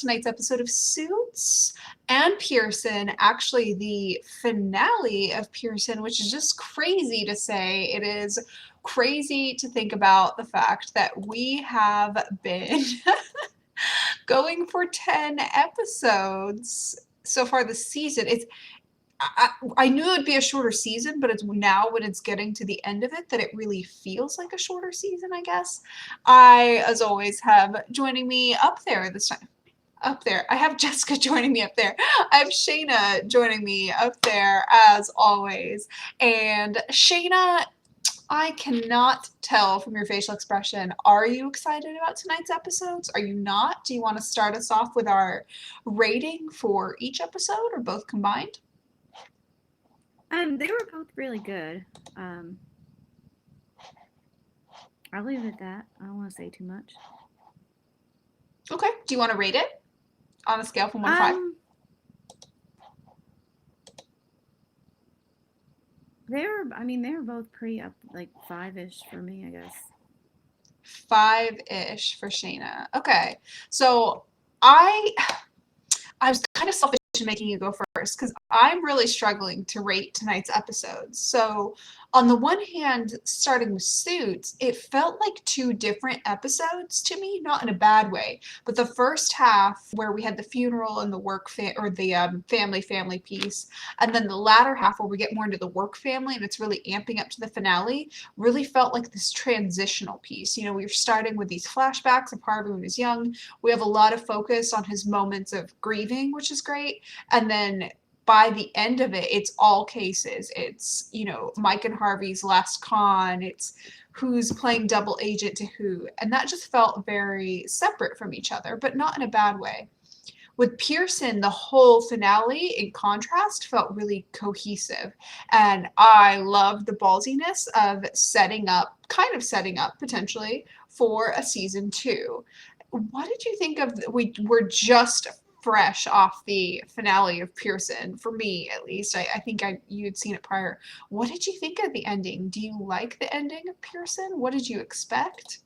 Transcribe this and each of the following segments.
tonight's episode of Suits and Pearson, actually the finale of Pearson, which is just crazy to say. It is crazy to think about the fact that we have been going for 10 episodes so far this season. I knew it would be a shorter season, but it's now when it's getting to the end of it that it really feels like a shorter season, I guess. I, as always, have joining me up there this time. Up there. I have Jessica joining me up there. I have Shana joining me up there as always. And Shana, I cannot tell from your facial expression. Are you excited about tonight's episodes? Are you not? Do you want to start us off with our rating for each episode or both combined? They were both really good. I'll leave it at that. I don't want to say too much. Okay. Do you want to rate it on a scale from 1 to 5? They were both pretty up, like 5-ish for me, I guess. 5-ish for Shana. Okay. So I was kind of selfish in making you go first because I'm really struggling to rate tonight's episodes. So on the one hand, starting with Suits, it felt like two different episodes to me, not in a bad way. But the first half, where we had the funeral and the family piece, and then the latter half, where we get more into the work family and it's really amping up to the finale, really felt like this transitional piece. You know, we were starting with these flashbacks of Harvey when he was young. We have a lot of focus on his moments of grieving, which is great. And then by the end of it, it's all cases. It's, you know, Mike and Harvey's last con. It's who's playing double agent to who. And that just felt very separate from each other, but not in a bad way. With Pearson, the whole finale, in contrast, felt really cohesive. And I loved the ballsiness of setting up potentially for a season 2. What did you think of, we were just fresh off the finale of Pearson, for me at least. I think you had seen it prior. What did you think of the ending? Do you like the ending of Pearson? What did you expect?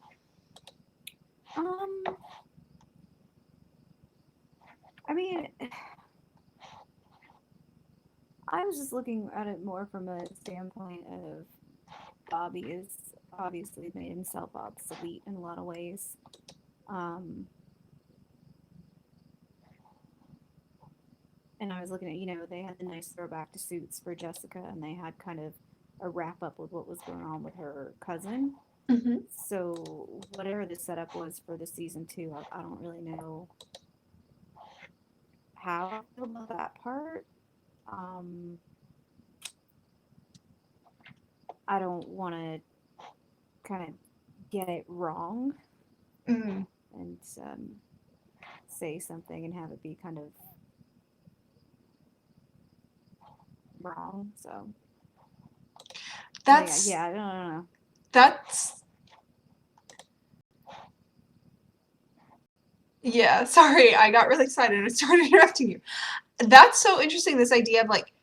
I mean, I was just looking at it more from a standpoint of Bobby is obviously made himself obsolete in a lot of ways. And I was looking at, they had the nice throwback to Suits for Jessica, and they had kind of a wrap up with what was going on with her cousin. Mm-hmm. So whatever the setup was for the season 2, I don't really know how I feel about that part. I don't want to kind of get it wrong and say something and have it be kind of wrong. So that's I don't know. Yeah, sorry, I got really excited and I started interrupting you. That's so interesting, this idea of like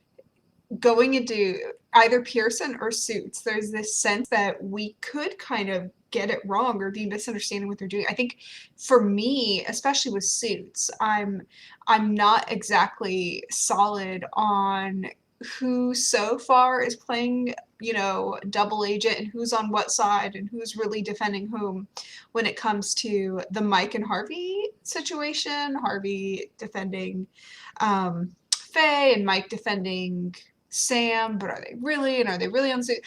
going into either Pearson or Suits. There's this sense that we could kind of get it wrong or be misunderstanding what they're doing. I think for me, especially with Suits, I'm not exactly solid on who so far is playing, double agent and who's on what side and who's really defending whom when it comes to the Mike and Harvey situation. Harvey defending Faye and Mike defending Sam, but are they really? And are they really on Suits?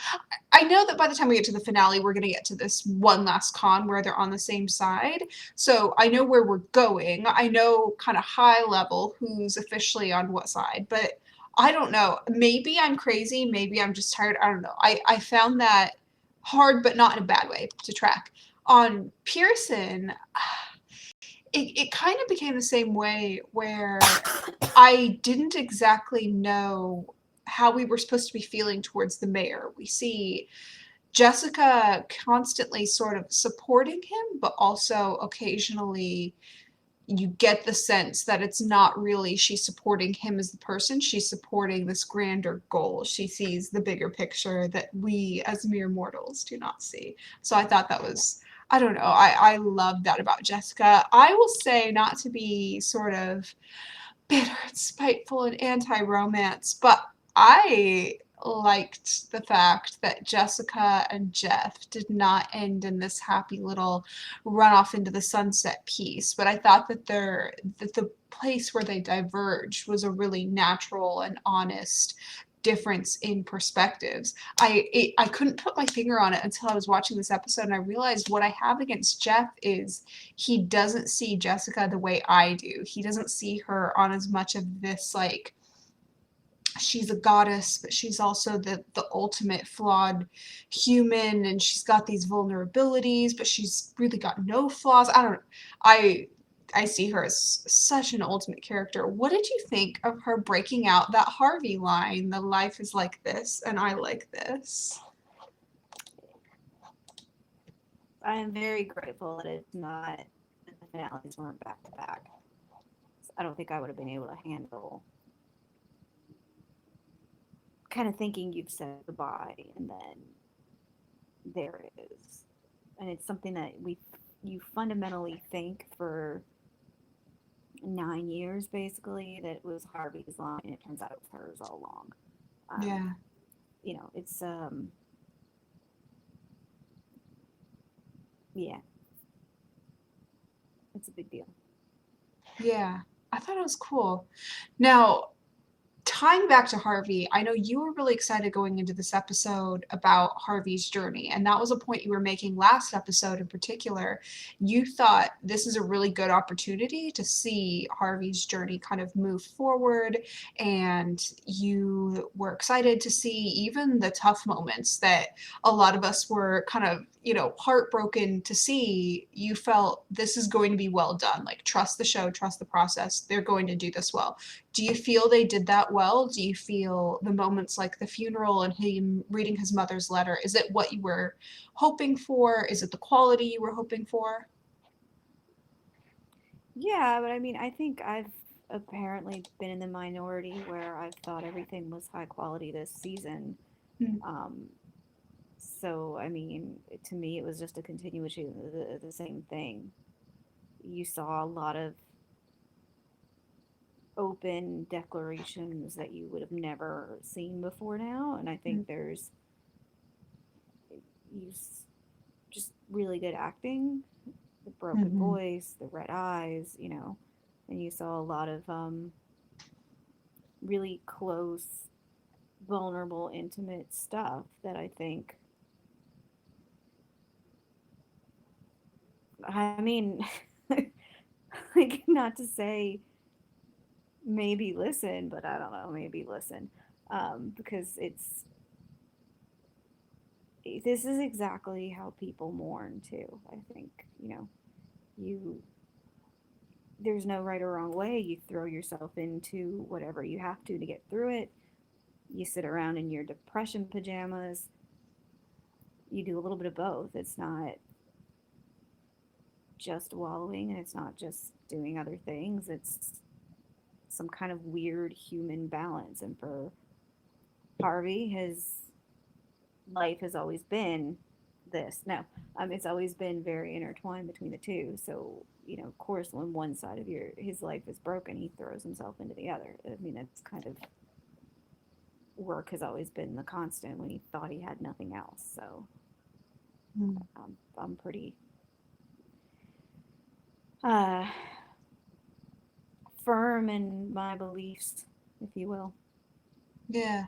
I know that by the time we get to the finale, we're going to get to this one last con where they're on the same side. So I know where we're going. I know kind of high level who's officially on what side, but I don't know. Maybe I'm crazy. Maybe I'm just tired. I don't know. I found that hard, but not in a bad way, to track. On Pearson, it kind of became the same way where I didn't exactly know how we were supposed to be feeling towards the mayor. We see Jessica constantly sort of supporting him, but also occasionally you get the sense that it's not really she's supporting him as the person. She's supporting this grander goal. She sees the bigger picture that we as mere mortals do not see. So I thought that was I don't know. I love that about Jessica. I will say, not to be sort of bitter and spiteful and anti-romance, but I liked the fact that Jessica and Jeff did not end in this happy little run off into the sunset piece. But I thought that the place where they diverged was a really natural and honest difference in perspectives. I couldn't put my finger on it until I was watching this episode, and I realized what I have against Jeff is he doesn't see Jessica the way I do. He doesn't see her on as much of this, like, she's a goddess, but she's also the ultimate flawed human, and she's got these vulnerabilities, but she's really got no flaws. I don't I I see her as such an ultimate character. What did you think of her breaking out that Harvey line, the life is like this and I like this? I am very grateful that it's not that the finales weren't back to back. I don't think I would have been able to handle kind of thinking you've said goodbye and then there it is. And it's something that you fundamentally think for 9 years basically that it was Harvey's line and it turns out it was hers all along. Yeah. It's yeah, it's a big deal. Yeah. I thought it was cool. Now, tying back to Harvey, I know you were really excited going into this episode about Harvey's journey, and that was a point you were making last episode in particular. You thought this is a really good opportunity to see Harvey's journey kind of move forward, and you were excited to see even the tough moments that a lot of us were kind of, heartbroken to see. You felt this is going to be well done. Like, trust the show, trust the process. They're going to do this well. Do you feel they did that well? Do you feel the moments like the funeral and him reading his mother's letter, is it what you were hoping for? Is it the quality you were hoping for? Yeah, but I mean, I think I've apparently been in the minority where I've thought everything was high quality this season. Mm. Um, so, I mean, to me, it was just a continuation of the same thing. You saw a lot of open declarations that you would have never seen before now, and I Mm. think just really good acting, the broken Mm-hmm. voice, the red eyes, and you saw a lot of really close, vulnerable, intimate stuff that I think, I mean, like, not to say maybe listen, but I don't know, maybe listen. Because this is exactly how people mourn too. I think, you there's no right or wrong way. You throw yourself into whatever you have to get through it. You sit around in your depression pajamas. You do a little bit of both. It's not just wallowing and it's not just doing other things. It's some kind of weird human balance. And for Harvey, his life has always been this. No, it's always been very intertwined between the two. So, of course, when one side of his life is broken, he throws himself into the other. I mean, it's kind of, work has always been the constant when he thought he had nothing else. So Mm. I'm pretty uh, firm in my beliefs, if you will. Yeah.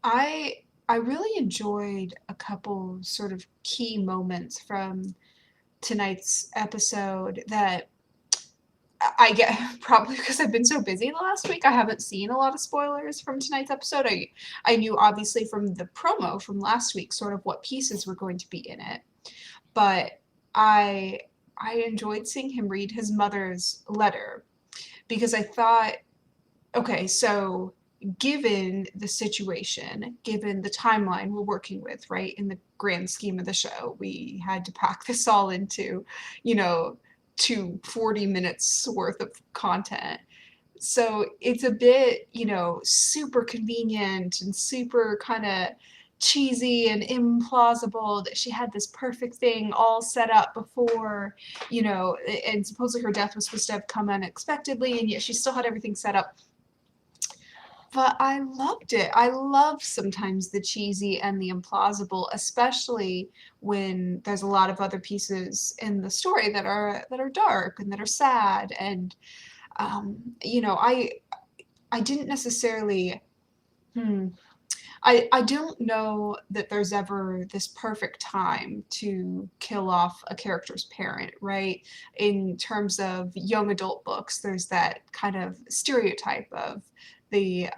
I really enjoyed a couple sort of key moments from tonight's episode that I get probably because I've been so busy the last week. I haven't seen a lot of spoilers from tonight's episode. I knew obviously from the promo from last week sort of what pieces were going to be in it, but I I enjoyed seeing him read his mother's letter because I thought, okay, so given the situation, given the timeline we're working with, right, in the grand scheme of the show, we had to pack this all into, you know, to 40 minutes worth of content. So it's a bit, super convenient and super kind of cheesy and implausible that she had this perfect thing all set up before, and supposedly her death was supposed to have come unexpectedly, and yet she still had everything set up. But I loved it. I love sometimes the cheesy and the implausible, especially when there's a lot of other pieces in the story that are dark and that are sad. And I didn't necessarily. Hmm, I don't know that there's ever this perfect time to kill off a character's parent, right? In terms of young adult books, there's that kind of stereotype of the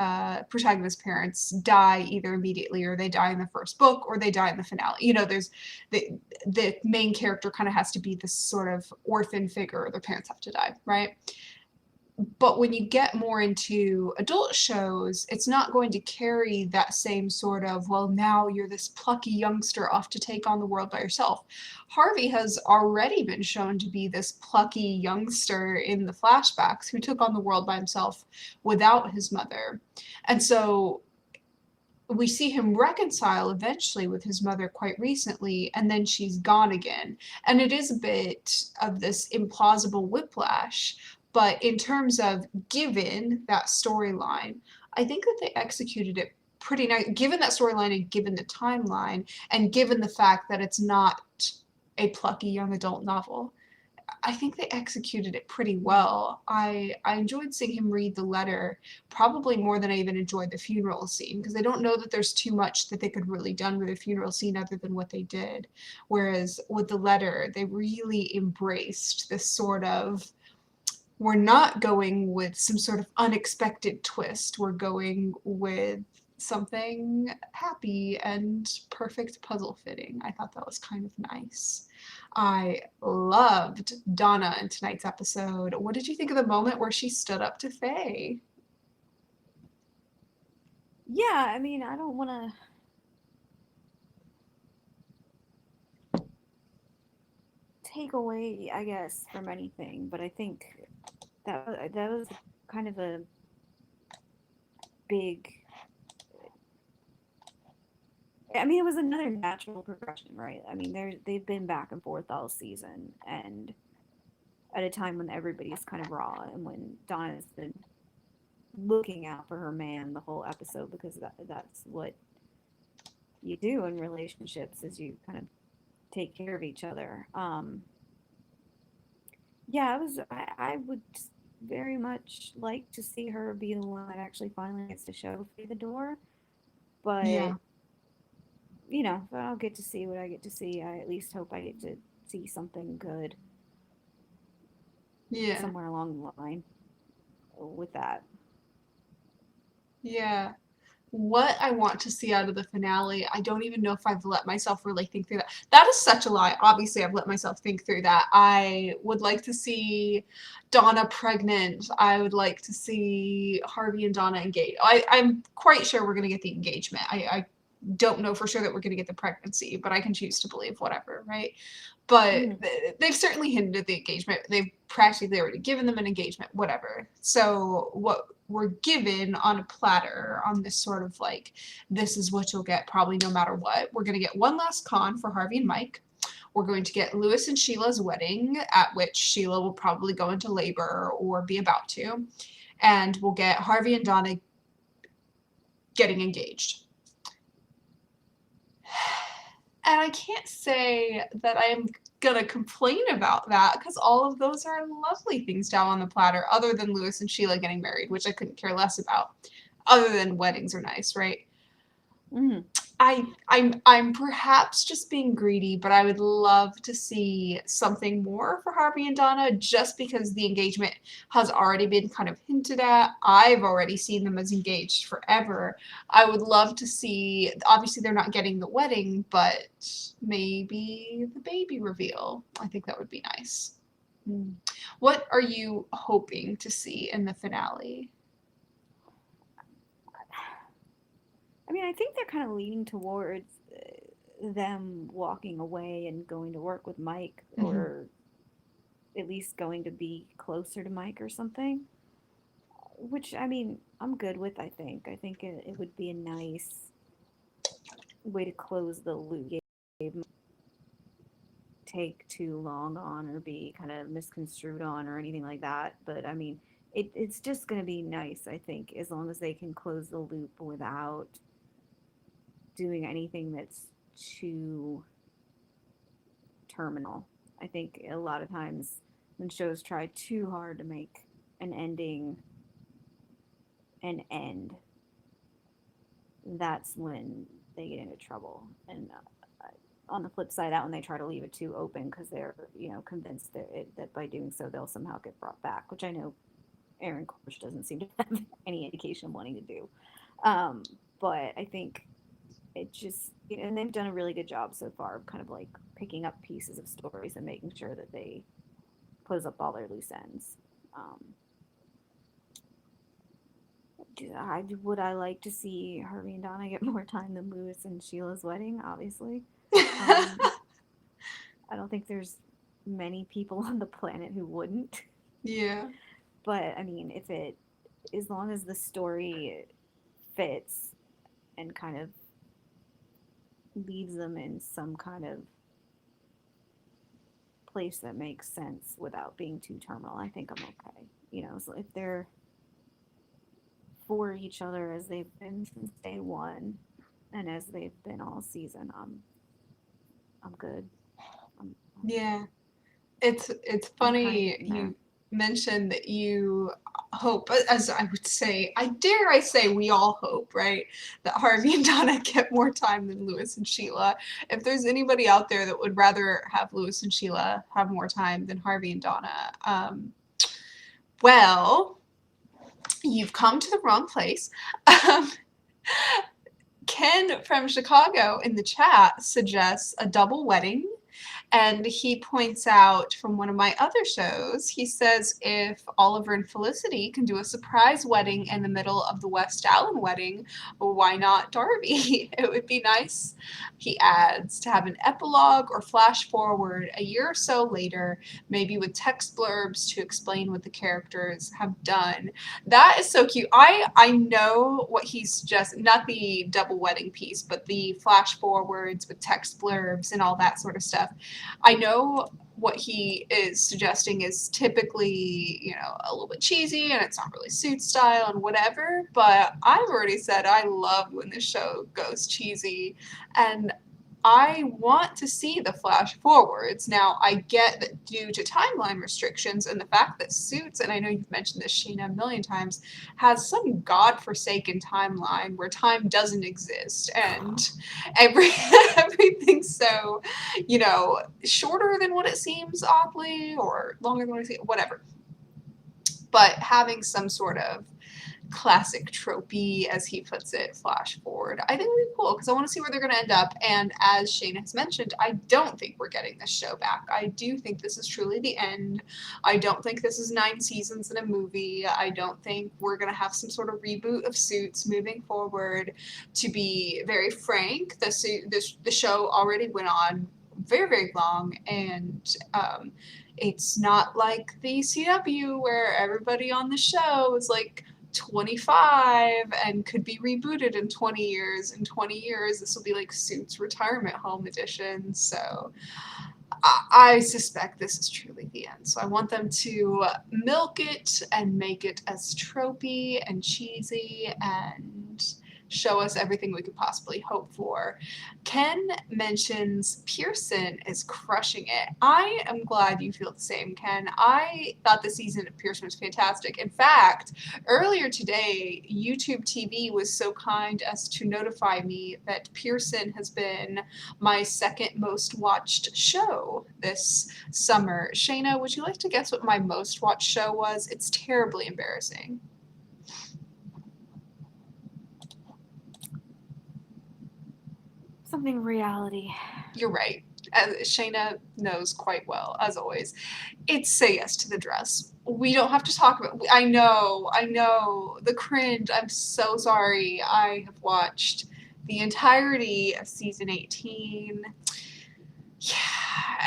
protagonist's parents die either immediately, or they die in the first book, or they die in the finale. There's the main character kind of has to be this sort of orphan figure, or their parents have to die, right? But when you get more into adult shows, it's not going to carry that same sort of, well, now you're this plucky youngster off to take on the world by yourself. Harvey has already been shown to be this plucky youngster in the flashbacks who took on the world by himself without his mother. And so we see him reconcile eventually with his mother quite recently, and then she's gone again. And it is a bit of this implausible whiplash. But in terms of given that storyline, I think that they executed it pretty nice, given that storyline and given the timeline, and given the fact that it's not a plucky young adult novel. I think they executed it pretty well. I enjoyed seeing him read the letter probably more than I even enjoyed the funeral scene, because I don't know that there's too much that they could really done with a funeral scene other than what they did. Whereas with the letter, they really embraced this sort of, we're not going with some sort of unexpected twist. We're going with something happy and perfect puzzle fitting. I thought that was kind of nice. I loved Donna in tonight's episode. What did you think of the moment where she stood up to Faye? Yeah, I mean, I don't want to take away, I guess, from anything, but I think that was kind of a big. I mean, it was another natural progression, right? I mean, they've been back and forth all season, and at a time when everybody's kind of raw, and when Donna's been looking out for her man the whole episode, because that's what you do in relationships, is you kind of take care of each other. Yeah, I would very much like to see her be the one that actually finally gets to show Faye the door, but Yeah, if I don't get to see what I get to see, I at least hope I get to see something good yeah, somewhere along the line with that. yeah. What I want to see out of the finale, I don't even know if I've let myself really think through that. That is such a lie. Obviously, I've let myself think through that. I would like to see Donna pregnant. I would like to see Harvey and Donna engaged. I'm quite sure we're going to get the engagement. I don't know for sure that we're going to get the pregnancy, but I can choose to believe whatever, right? But Mm-hmm. they've certainly hinted at the engagement. They've practically already given them an engagement, whatever. So what we're given on a platter, on this sort of like, this is what you'll get probably no matter what. We're going to get one last con for Harvey and Mike. We're going to get Lewis and Sheila's wedding, at which Sheila will probably go into labor or be about to. And we'll get Harvey and Donna getting engaged. And I can't say that I am gonna complain about that, because all of those are lovely things down on the platter, other than Lewis and Sheila getting married, which I couldn't care less about. Other than weddings are nice, right? Mm-hmm. I'm perhaps just being greedy, but I would love to see something more for Harvey and Donna, just because the engagement has already been kind of hinted at. I've already seen them as engaged forever. I would love to see, obviously they're not getting the wedding, but maybe the baby reveal. I think that would be nice. What are you hoping to see in the finale? I mean, I think they're kind of leaning towards them walking away and going to work with Mike, Mm-hmm. or at least going to be closer to Mike or something. Which, I mean, I'm good with, I think. I think it would be a nice way to close the loop take too long on or be kind of misconstrued on or anything like that. But I mean, it's just going to be nice, I think, as long as they can close the loop without doing anything that's too terminal. I think a lot of times when shows try too hard to make an ending an end, that's when they get into trouble. And on the flip side, that when they try to leave it too open because they're convinced that by doing so they'll somehow get brought back, which I know Aaron Korsh doesn't seem to have any indication of wanting to do. Um, but I think it just and they've done a really good job so far of kind of like picking up pieces of stories and making sure that they close up all their loose ends. Um, would I like to see Harvey and Donna get more time than Lewis and Sheila's wedding? Obviously, um, I don't think there's many people on the planet who wouldn't. Yeah. But I mean, if it, as long as the story fits and kind of leaves them in some kind of place that makes sense without being too terminal, I think I'm okay. So if they're for each other as they've been since day one and as they've been all season, I'm good. I'm Yeah. It's I'm kind of funny getting there. you mentioned that you hope, as I would say, I say we all hope, right, that Harvey and Donna get more time than Lewis and Sheila. If there's anybody out there that would rather have Lewis and Sheila have more time than Harvey and Donna, well, you've come to the wrong place. Um, Ken from Chicago in the chat suggests a double wedding. And he points out from one of my other shows, he says if Oliver and Felicity can do a surprise wedding in the middle of the West Allen wedding, why not Darby? It would be nice, he adds, to have an epilogue or flash forward a year or so later, maybe with text blurbs to explain what the characters have done. That is so cute. I know what he's suggesting, not the double wedding piece, but the flash forwards with text blurbs and all that sort of stuff. I know what he is suggesting is typically, a little bit cheesy and it's not really suit style and whatever, but I've already said I love when the show goes cheesy and I want to see the flash forwards. Now, I get that due to timeline restrictions and the fact that Suits, and I know you've mentioned this, Shana, a million times, has some godforsaken timeline where time doesn't exist and every everything's so, shorter than what it seems oddly or longer than what it seems, whatever. But having some sort of classic tropey, as he puts it, flash forward, I think would be cool because I want to see where they're going to end up. And as Shane has mentioned, I don't think we're getting this show back. I do think this is truly the end. I don't think this is 9 seasons in a movie. I don't think we're going to have some sort of reboot of Suits moving forward. To be very frank, the show already went on very, very long, and it's not like the CW where everybody on the show is like 25 and could be rebooted in 20 years. In 20 years, this will be like Suits Retirement Home Edition. So I suspect this is truly the end. So I want them to milk it and make it as tropey and cheesy and show us everything we could possibly hope for. Ken mentions Pearson is crushing it. I am glad you feel the same, Ken. I thought the season of Pearson was fantastic. In fact, earlier today, YouTube TV was so kind as to notify me that Pearson has been my second most watched show this summer. Shana, would you like to guess what my most watched show was? It's terribly embarrassing. Something reality. You're right. As Shayna knows quite well, as always. It's Say Yes to the Dress. We don't have to talk about. I know the cringe. I'm so sorry. I have watched the entirety of season 18. Yeah,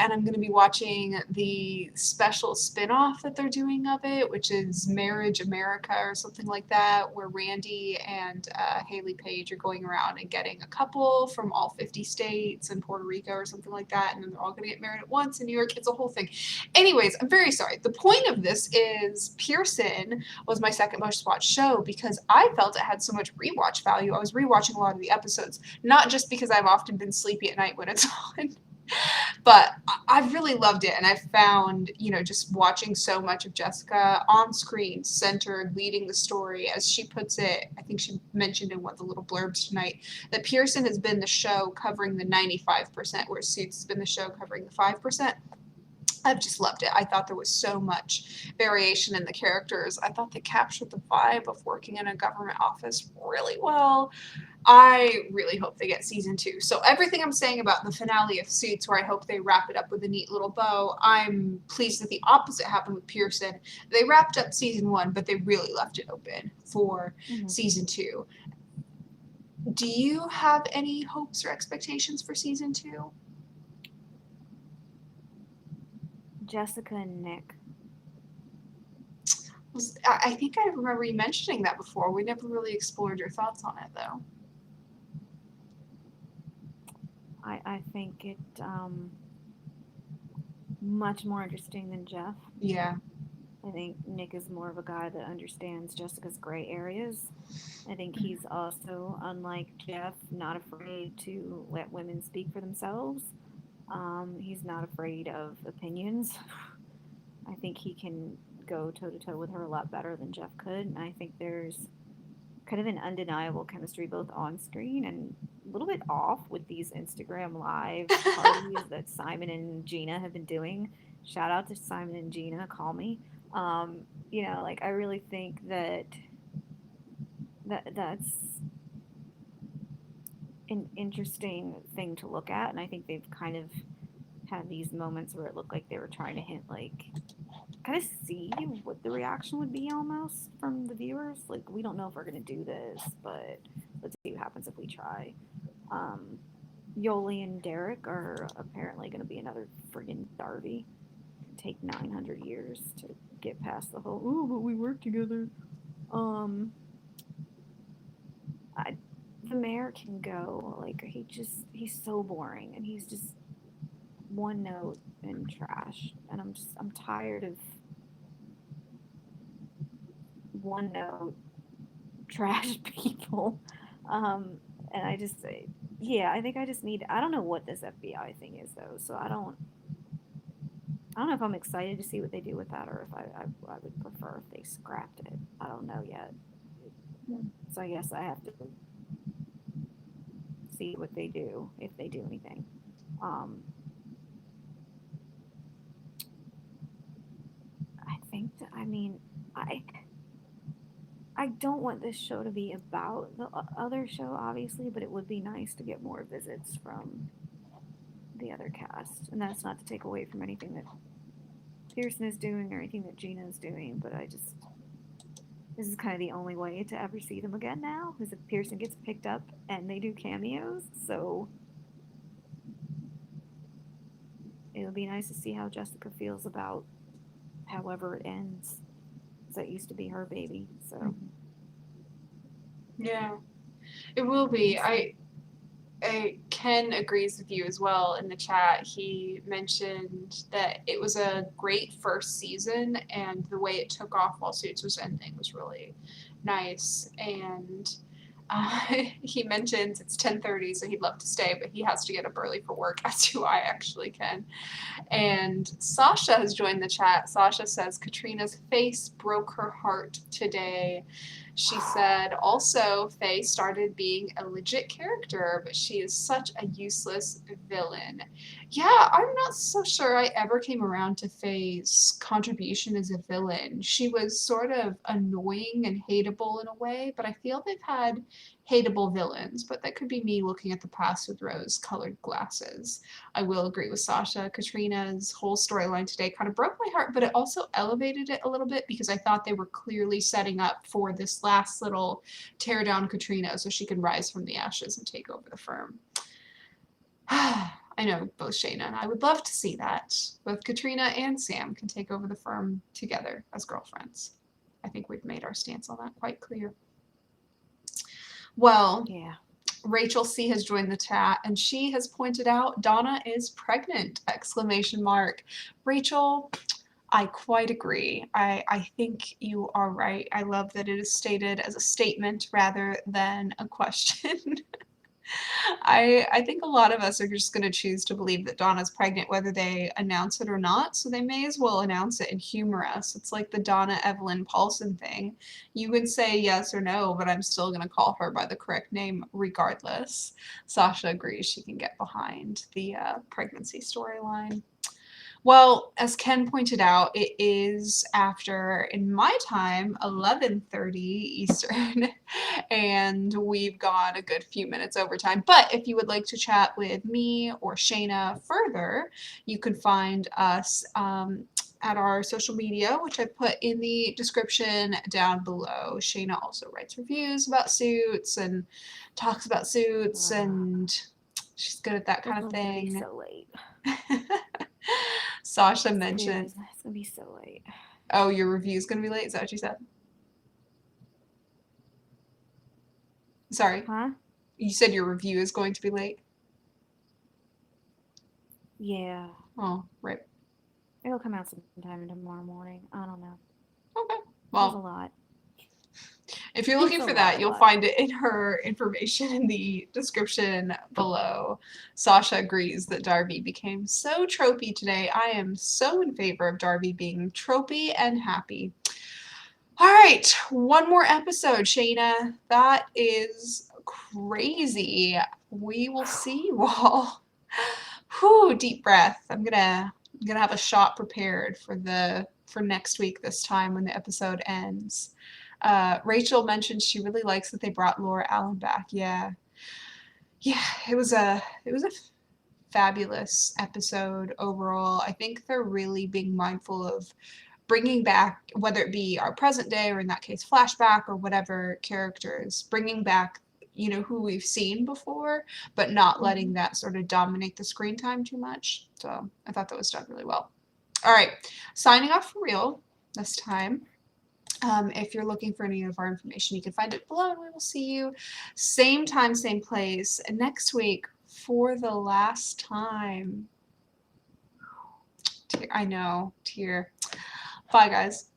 and I'm going to be watching the special spin-off that they're doing of it, which is Marriage America or something like that, where Randy and Haley Page are going around and getting a couple from all 50 states and Puerto Rico or something like that, and then they're all going to get married at once in New York. It's a whole thing. Anyways, I'm very sorry. The point of this is Pearson was my second most watched show because I felt it had so much rewatch value. I was rewatching a lot of the episodes, not just because I've often been sleepy at night when it's on, but I've really loved it, and I found, just watching so much of Jessica on screen, centered, leading the story, as she puts it. I think she mentioned in one of the little blurbs tonight that Pearson has been the show covering the 95%, where Suits has been the show covering the 5%. I've just loved it. I thought there was so much variation in the characters. I thought they captured the vibe of working in a government office really well. I really hope they get season 2. So everything I'm saying about the finale of Suits, where I hope they wrap it up with a neat little bow, I'm pleased that the opposite happened with Pearson. They wrapped up season 1, but they really left it open for season 2. Do you have any hopes or expectations for season 2? Jessica and Nick. I think I remember you mentioning that before. We never really explored your thoughts on it, though. I think it much more interesting than Jeff. Yeah. I think Nick is more of a guy that understands Jessica's gray areas. I think he's also, unlike Jeff, not afraid to let women speak for themselves. He's not afraid of opinions. I think he can go toe to toe with her a lot better than Jeff could. And I think there's kind of an undeniable chemistry both on screen and a little bit off with these Instagram live parties that Simon and Gina have been doing. Shout out to Simon and Gina, call me. Like I really think that's an interesting thing to look at, and I think they've kind of had these moments where it looked like they were trying to hint, like, kind of see what the reaction would be almost from the viewers. Like, we don't know if we're going to do this, but let's see what happens if we try. Yoli and Derek are apparently going to be another friggin' Darby. Take 900 years to get past the whole, oh, but we work together. The mayor can go. Like, he's so boring, and he's just one note and trash. And I'm tired of one note trash people. And I just say, yeah, I think I just need, I don't know what this FBI thing is though. So I don't know if I'm excited to see what they do with that, or if I would prefer if they scrapped it. I don't know yet. So I guess I have to see what they do, if they do anything. I think that, I don't want this show to be about the other show, obviously, but it would be nice to get more visits from the other cast. And that's not to take away from anything that Pearson is doing or anything that Gina is doing, but this is kind of the only way to ever see them again now, is if Pearson gets picked up and they do cameos. So it would be nice to see how Jessica feels about however it ends. That used to be her baby. So yeah, it will be. Ken agrees with you as well in the chat. He mentioned that it was a great first season, and the way it took off while Suits was ending was really nice. And he mentions it's 10:30, so he'd love to stay, but he has to get up early for work, as do I actually, Ken. And Sasha has joined the chat. Sasha says Katrina's face broke her heart today. She said, also, Faye started being a legit character, but she is such a useless villain. Yeah, I'm not so sure I ever came around to Faye's contribution as a villain. She was sort of annoying and hateable in a way, but I feel they've had hateable villains, but that could be me looking at the past with rose-colored glasses. I will agree with Sasha. Katrina's whole storyline today kind of broke my heart, but it also elevated it a little bit because I thought they were clearly setting up for this last little tear down Katrina so she can rise from the ashes and take over the firm. I know both Shana and I would love to see that. Both Katrina and Sam can take over the firm together as girlfriends. I think we've made our stance on that quite clear. Well, Yeah. Rachel C has joined the chat and she has pointed out Donna is pregnant! Exclamation mark. Rachel, I quite agree. I think you are right. I love that it is stated as a statement rather than a question. I think a lot of us are just going to choose to believe that Donna's pregnant whether they announce it or not, so they may as well announce it and humor us. It's like the Donna Evelyn Paulson thing. You would say yes or no, but I'm still going to call her by the correct name regardless. Sasha agrees she can get behind the pregnancy storyline. Well, as Ken pointed out, it is after, in my time, 11:30 Eastern, and we've gone a good few minutes over time. But if you would like to chat with me or Shana further, you can find us at our social media, which I put in the description down below. Shana also writes reviews about Suits and talks about Suits, and she's good at that kind of thing. So late. Sasha mentioned. It's gonna be so late. Oh, your review's gonna be late? Is that what you said? Sorry. Huh? You said your review is going to be late? Yeah. Oh, right. It'll come out sometime tomorrow morning. I don't know. Okay. There's a Well, lot. if you're looking It's a for that, lot. you'll find it in her information in the description below. Sasha agrees that Darby became so tropey today. I am so in favor of Darby being tropey and happy. All right, one more episode, Shana. That is crazy. We will see you all. Whew, deep breath. I'm gonna have a shot prepared for next week this time when the episode ends. Rachel mentioned she really likes that they brought Laura Allen back. Yeah, it was a fabulous episode overall. I think they're really being mindful of bringing back, whether it be our present day or in that case flashback or whatever characters, bringing back who we've seen before, but not letting that sort of dominate the screen time too much. So I thought that was done really well. All right, signing off for real this time. If you're looking for any of our information, you can find it below, and we will see you same time, same place next week for the last time. I know, tear. Bye, guys.